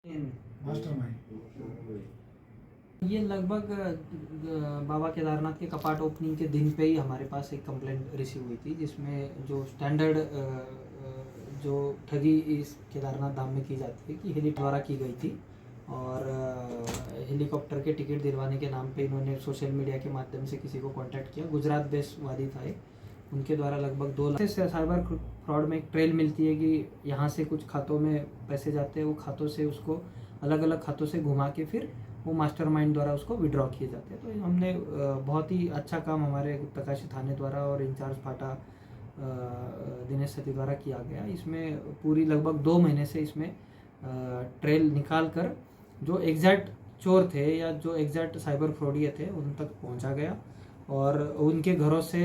ये लगभग बाबा केदारनाथ के कपाट ओपनिंग के दिन पे ही हमारे पास एक कंप्लेंट रिसीव हुई थी, जिसमें जो स्टैंडर्ड जो ठगी इस केदारनाथ धाम में की जाती है कि हेली द्वारा की गई थी और हेलीकॉप्टर के टिकट दिलवाने के नाम पे इन्होंने सोशल मीडिया के माध्यम से किसी को कांटेक्ट किया। गुजरात बेस्ड वादी था एक, उनके द्वारा लगभग 2 लाख से साइबर फ्रॉड में एक ट्रेल मिलती है कि यहाँ से कुछ खातों में पैसे जाते हैं, वो खातों से उसको अलग अलग खातों से घुमा के फिर वो मास्टरमाइंड द्वारा उसको विड्रॉ किए जाते हैं। तो हमने बहुत ही अच्छा काम हमारे गुप्तकाशी थाने द्वारा और इंचार्ज फाटा दिनेश सती द्वारा किया गया। इसमें पूरी लगभग 2 महीने से इसमें ट्रेल निकाल कर जो एग्जैक्ट चोर थे या जो एग्जैक्ट साइबर फ्रॉडिये थे उन तक पहुंचा गया और उनके घरों से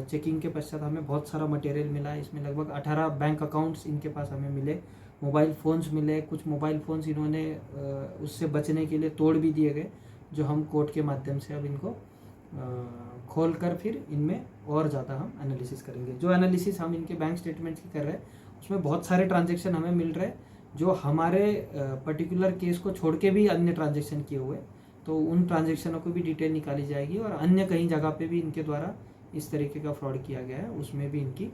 चेकिंग के पश्चात हमें बहुत सारा मटेरियल मिला। इसमें लगभग 18 बैंक अकाउंट्स इनके पास हमें मिले, मोबाइल फ़ोन्स मिले। कुछ मोबाइल फ़ोन्स इन्होंने उससे बचने के लिए तोड़ भी दिए गए, जो हम कोर्ट के माध्यम से अब इनको खोल कर फिर इनमें और ज़्यादा हम एनालिसिस करेंगे। जो एनालिसिस हम इनके बैंक स्टेटमेंट्स की कर रहे हैं उसमें बहुत सारे ट्रांजेक्शन हमें मिल रहे हैं जो हमारे पर्टिकुलर केस को छोड़ के भी अन्य ट्रांजेक्शन किए हुए, तो उन ट्रांजेक्शनों को भी डिटेल निकाली जाएगी और अन्य कहीं जगह पे भी इनके द्वारा इस तरीके का फ्रॉड किया गया है उसमें भी इनकी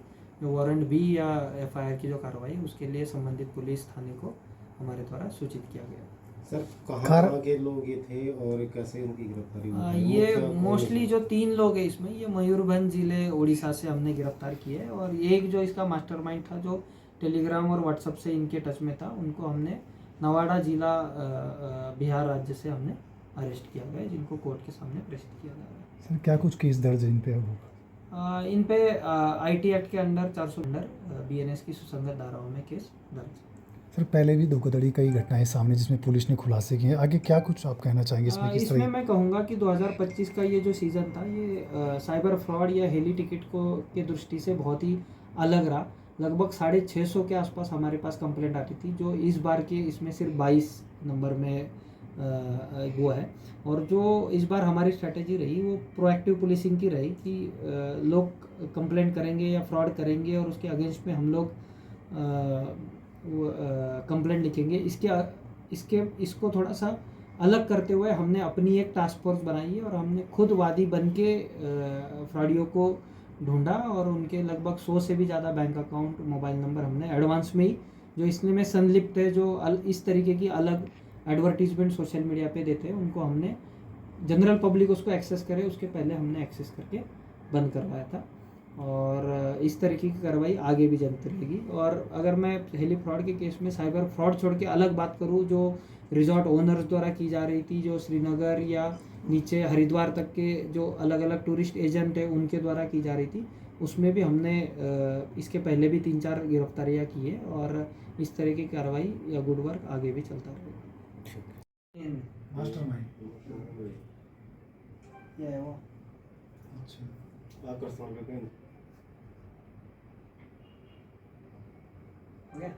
जो वारंट बी या एफआईआर की जो कार्रवाई है उसके लिए संबंधित पुलिस थाने को हमारे द्वारा सूचित किया गया। सर कहाँ के लोग ये थे और कैसे उनकी गिरफ्तारी हुई? ये मोस्टली जो 3 लोग हैं इसमें, ये मयूरभंज जिले उड़ीसा से हमने गिरफ्तार किए है और एक जो इसका मास्टरमाइंड था जो टेलीग्राम और व्हाट्सएप से इनके टच में था, उनको हमने नवाड़ा जिला बिहार राज्य से हमने अरेस्ट किया गया, जिनको कोर्ट के सामने प्रेषित किया गया है। सर क्या कुछ केस दर्ज है इन पे? इन पे आईटी एक्ट के अंडर 400 अंडर बीएनएस की सुसंगत धाराओं में केस दर्ज। सर पहले भी धोखाधड़ी कई घटनाएं सामने जिसमें पुलिस ने खुलासे किए हैं, आगे क्या कुछ आप कहना चाहेंगे इसमें? किस इसमें तरह मैं कहूँगा कि 2025 का ये जो सीज़न था ये साइबर फ्रॉड या हेली टिकट को के दृष्टि से बहुत ही अलग रहा। लगभग 650 के आसपास हमारे पास कंप्लेंट आती थी, जो इस बार के इसमें सिर्फ 22 नंबर में वो है। और जो इस बार हमारी स्ट्रैटेजी रही वो प्रोएक्टिव पुलिसिंग की रही कि लोग कंप्लेंट करेंगे या फ्रॉड करेंगे और उसके अगेंस्ट में हम लोग कंप्लेंट लिखेंगे। इसको थोड़ा सा अलग करते हुए हमने अपनी एक टास्क फोर्स बनाई है और हमने खुद वादी बन के फ्रॉडियों को ढूंढा और उनके लगभग 100 से भी ज़्यादा बैंक अकाउंट, मोबाइल नंबर हमने एडवांस में ही जो इसमें में संलिप्त है, जो इस तरीके की अलग एडवर्टीजमेंट सोशल मीडिया पे देते हैं, उनको हमने जनरल पब्लिक उसको एक्सेस करे उसके पहले हमने एक्सेस करके बंद करवाया था। और इस तरीके की कार्रवाई आगे भी चलती रहेगी। और अगर मैं हेली फ्रॉड के केस में साइबर फ्रॉड छोड़ के अलग बात करूं, जो रिजॉर्ट ओनर्स द्वारा की जा रही थी, जो श्रीनगर या नीचे हरिद्वार तक के जो अलग अलग टूरिस्ट एजेंट है उनके द्वारा की जा रही थी, उसमें भी हमने इसके पहले भी 3-4 गिरफ्तारियाँ की है और इस तरह की कार्रवाई या गुड वर्क आगे भी चलता रहेगा। ये है वो। अच्छा आकर्षण Okay.